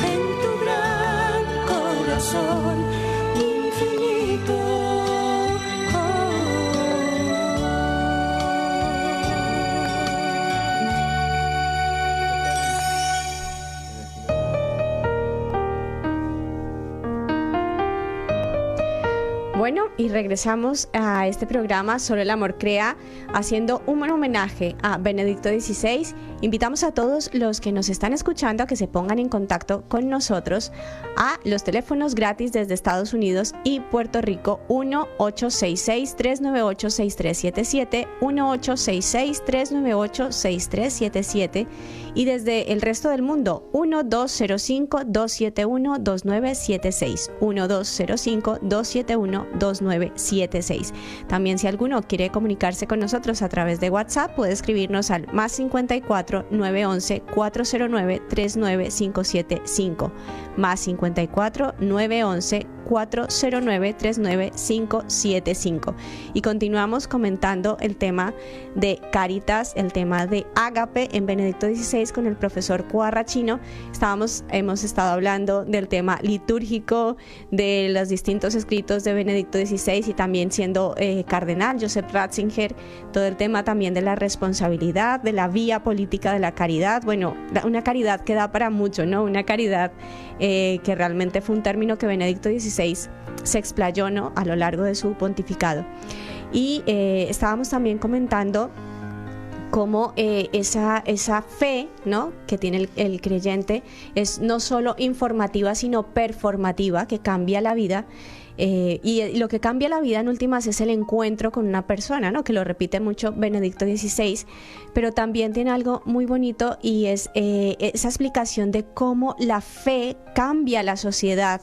en tu gran corazón infinito. Bueno, y regresamos a este programa Solo el Amor Crea, haciendo un buen homenaje a Benedicto XVI. Invitamos a todos los que nos están escuchando a que se pongan en contacto con nosotros a los teléfonos gratis desde Estados Unidos y Puerto Rico, 1-866-398-6377, 1-866-398-6377, y desde el resto del mundo, 1205-271-2976, 1205-271-2976. También, si alguno quiere comunicarse con nosotros a través de WhatsApp, puede escribirnos al más 54 911 409 39575, más 54 911 409 39575. Y continuamos comentando el tema de Cáritas, el tema de Ágape en Benedicto XVI con el profesor Cuarrachino. Hemos estado hablando del tema litúrgico, de los distintos escritos de Benedicto XVI, y también siendo cardenal Joseph Ratzinger, todo el tema también de la responsabilidad, de la vía política de la caridad. Bueno, una caridad que da para mucho, ¿no? Una caridad que realmente fue un término que Benedicto XVI se explayó, ¿no?, a lo largo de su pontificado. Y estábamos también comentando cómo esa fe, ¿no?, que tiene el creyente es no solo informativa, sino performativa, que cambia la vida. Y lo que cambia la vida en últimas es el encuentro con una persona, ¿no?, que lo repite mucho Benedicto XVI, pero también tiene algo muy bonito, y es esa explicación de cómo la fe cambia la sociedad,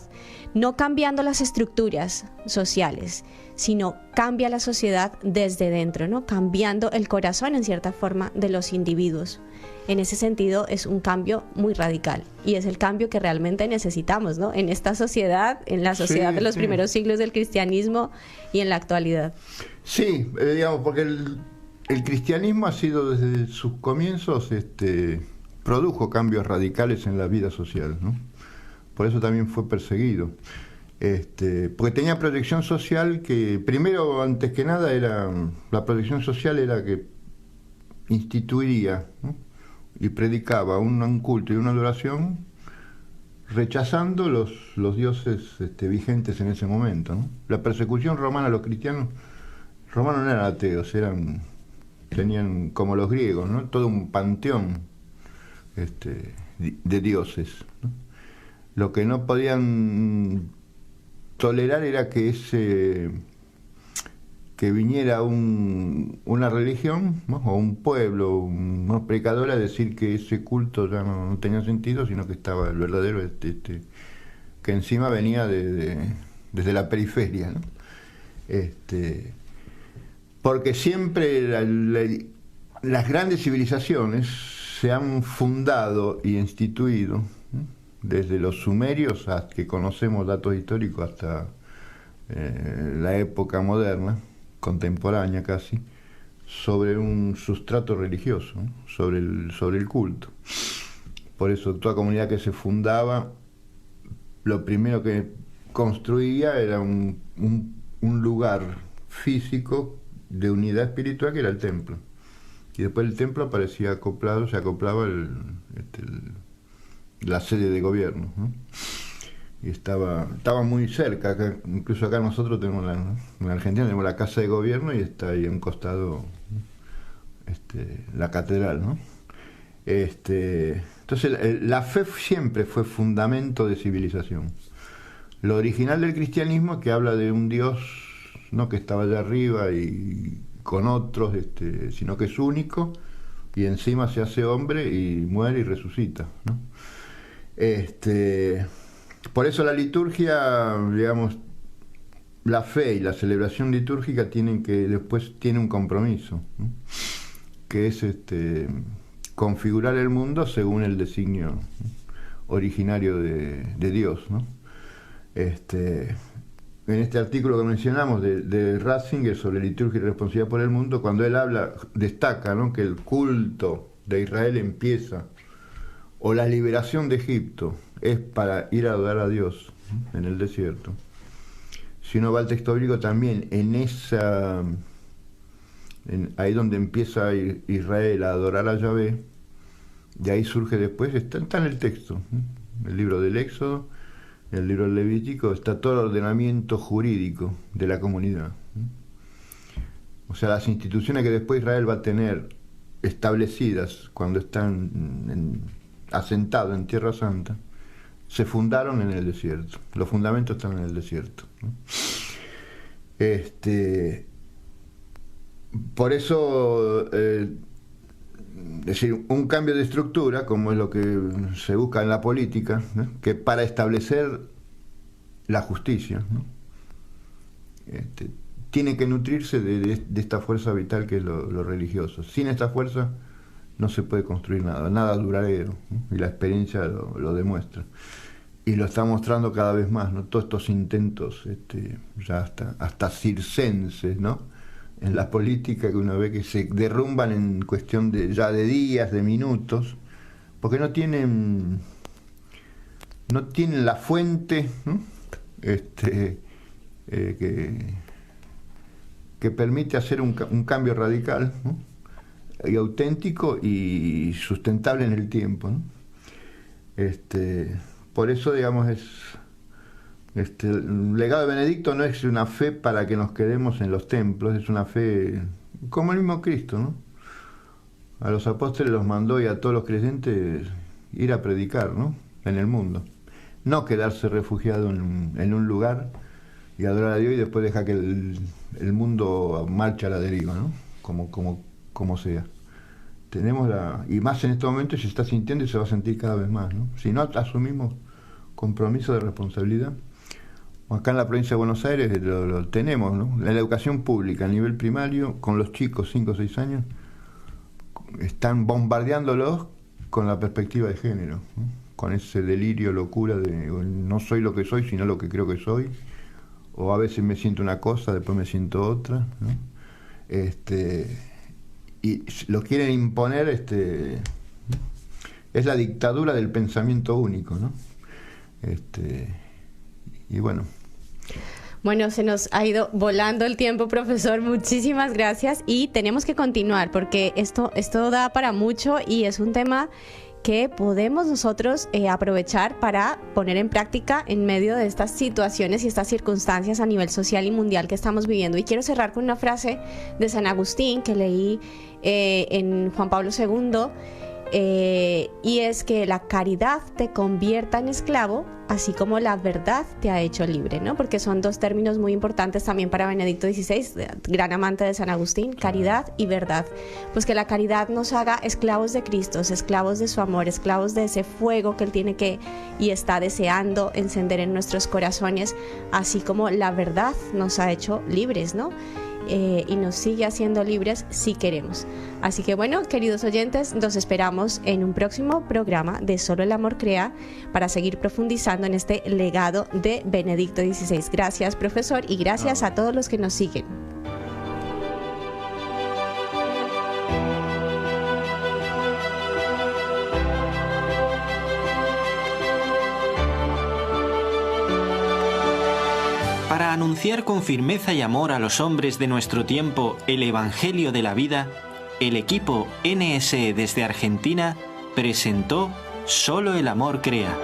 no cambiando las estructuras sociales, sino cambia la sociedad desde dentro, ¿no?, cambiando el corazón en cierta forma de los individuos. En ese sentido es un cambio muy radical, y es el cambio que realmente necesitamos, ¿no?, en esta sociedad, en la sociedad de los primeros siglos del cristianismo y en la actualidad. Sí, digamos, porque el cristianismo ha sido desde sus comienzos, produjo cambios radicales en la vida social, ¿no? Por eso también fue perseguido. Porque tenía protección social que, primero, antes que nada, la protección social era que instituiría, ¿no?, y predicaba un culto y una adoración rechazando los dioses vigentes en ese momento, ¿no? La persecución romana a los cristianos romanos no eran ateos, tenían, como los griegos, ¿no?, todo un panteón de dioses, ¿no? Lo que no podían tolerar era que viniera una religión, ¿no?, o un pueblo, unos predicadores, a decir que ese culto ya no tenía sentido, sino que estaba el verdadero, que encima venía desde la periferia, ¿no? Porque siempre las grandes civilizaciones se han fundado y instituido, ¿no?, desde los sumerios, hasta que conocemos datos históricos, hasta la época moderna, contemporánea casi, sobre un sustrato religioso, ¿no?, sobre el culto. Por eso toda comunidad que se fundaba, lo primero que construía era un lugar físico de unidad espiritual, que era el templo. Y después el templo aparecía acoplado, se acoplaba la sede de gobierno, ¿no? Y estaba muy cerca, acá, incluso acá nosotros tenemos en Argentina tenemos la casa de gobierno, y está ahí a un costado la catedral, ¿no? Entonces la fe siempre fue fundamento de civilización. Lo original del cristianismo, que habla de un Dios no que estaba allá arriba y con otros, sino que es único, y encima se hace hombre y muere y resucita, ¿no? Por eso la liturgia, digamos, la fe y la celebración litúrgica después tiene un compromiso, ¿no? Que es configurar el mundo según el designio originario de Dios, ¿no? En este artículo que mencionamos de Ratzinger sobre liturgia y responsabilidad por el mundo, cuando él destaca, ¿no?, que el culto de Israel empieza, o la liberación de Egipto es para ir a adorar a Dios, ¿no?, en el desierto. Si uno va al texto bíblico también, ahí donde empieza Israel a adorar a Yahvé, de ahí surge después, está en el texto, ¿no?, el libro del Éxodo, el libro del Levítico, está todo el ordenamiento jurídico de la comunidad. O sea, las instituciones que después Israel va a tener establecidas cuando están asentados en Tierra Santa, se fundaron en el desierto. Los fundamentos están en el desierto, ¿no? Por eso, es decir, un cambio de estructura, como es lo que se busca en la política, ¿no?, que para establecer la justicia, ¿no?, tiene que nutrirse de esta fuerza vital que es lo religioso. Sin esta fuerza no se puede construir nada duradero, ¿no?, y la experiencia lo demuestra. Y lo está mostrando cada vez más, ¿no?, todos estos intentos, ya hasta circenses, ¿no?, en la política, que uno ve que se derrumban en cuestión de días, de minutos, porque no tienen la fuente, ¿no?, que permite hacer un cambio radical, ¿no?, y auténtico y sustentable en el tiempo, ¿no? Por eso, digamos, el legado de Benedicto no es una fe para que nos quedemos en los templos, es una fe como el mismo Cristo, ¿no? A los apóstoles los mandó, y a todos los creyentes, ir a predicar, ¿no?, en el mundo. No quedarse refugiado en un lugar y adorar a Dios y después dejar que el mundo marche a la deriva, ¿no?, como sea. Y más en este momento se está sintiendo y se va a sentir cada vez más, ¿no? Si no asumimos compromiso de responsabilidad. Acá en la provincia de Buenos Aires lo tenemos, ¿no? En la educación pública a nivel primario, con los chicos 5 o 6 años, están bombardeándolos con la perspectiva de género, ¿no?, con ese delirio, locura de no soy lo que soy, sino lo que creo que soy, o a veces me siento una cosa, después me siento otra, ¿no? Y lo quieren imponer, es la dictadura del pensamiento único, ¿no? Y bueno. Bueno, se nos ha ido volando el tiempo, profesor. Muchísimas gracias. Y tenemos que continuar porque esto da para mucho y es un tema que podemos nosotros aprovechar para poner en práctica en medio de estas situaciones y estas circunstancias a nivel social y mundial que estamos viviendo. Y quiero cerrar con una frase de San Agustín que leí en Juan Pablo II, y es que la caridad te convierta en esclavo, así como la verdad te ha hecho libre, ¿no? Porque son dos términos muy importantes también para Benedicto XVI, gran amante de San Agustín, caridad y verdad. Pues que la caridad nos haga esclavos de Cristo, esclavos de su amor, esclavos de ese fuego que Él tiene que y está deseando encender en nuestros corazones, así como la verdad nos ha hecho libres, ¿no? Y nos sigue haciendo libres si queremos. Así que bueno, queridos oyentes, nos esperamos en un próximo programa de Solo el Amor Crea para seguir profundizando en este legado de Benedicto XVI. Gracias, profesor, y gracias a todos los que nos siguen. Para anunciar con firmeza y amor a los hombres de nuestro tiempo el Evangelio de la vida, el equipo NSE desde Argentina presentó Solo el Amor Crea.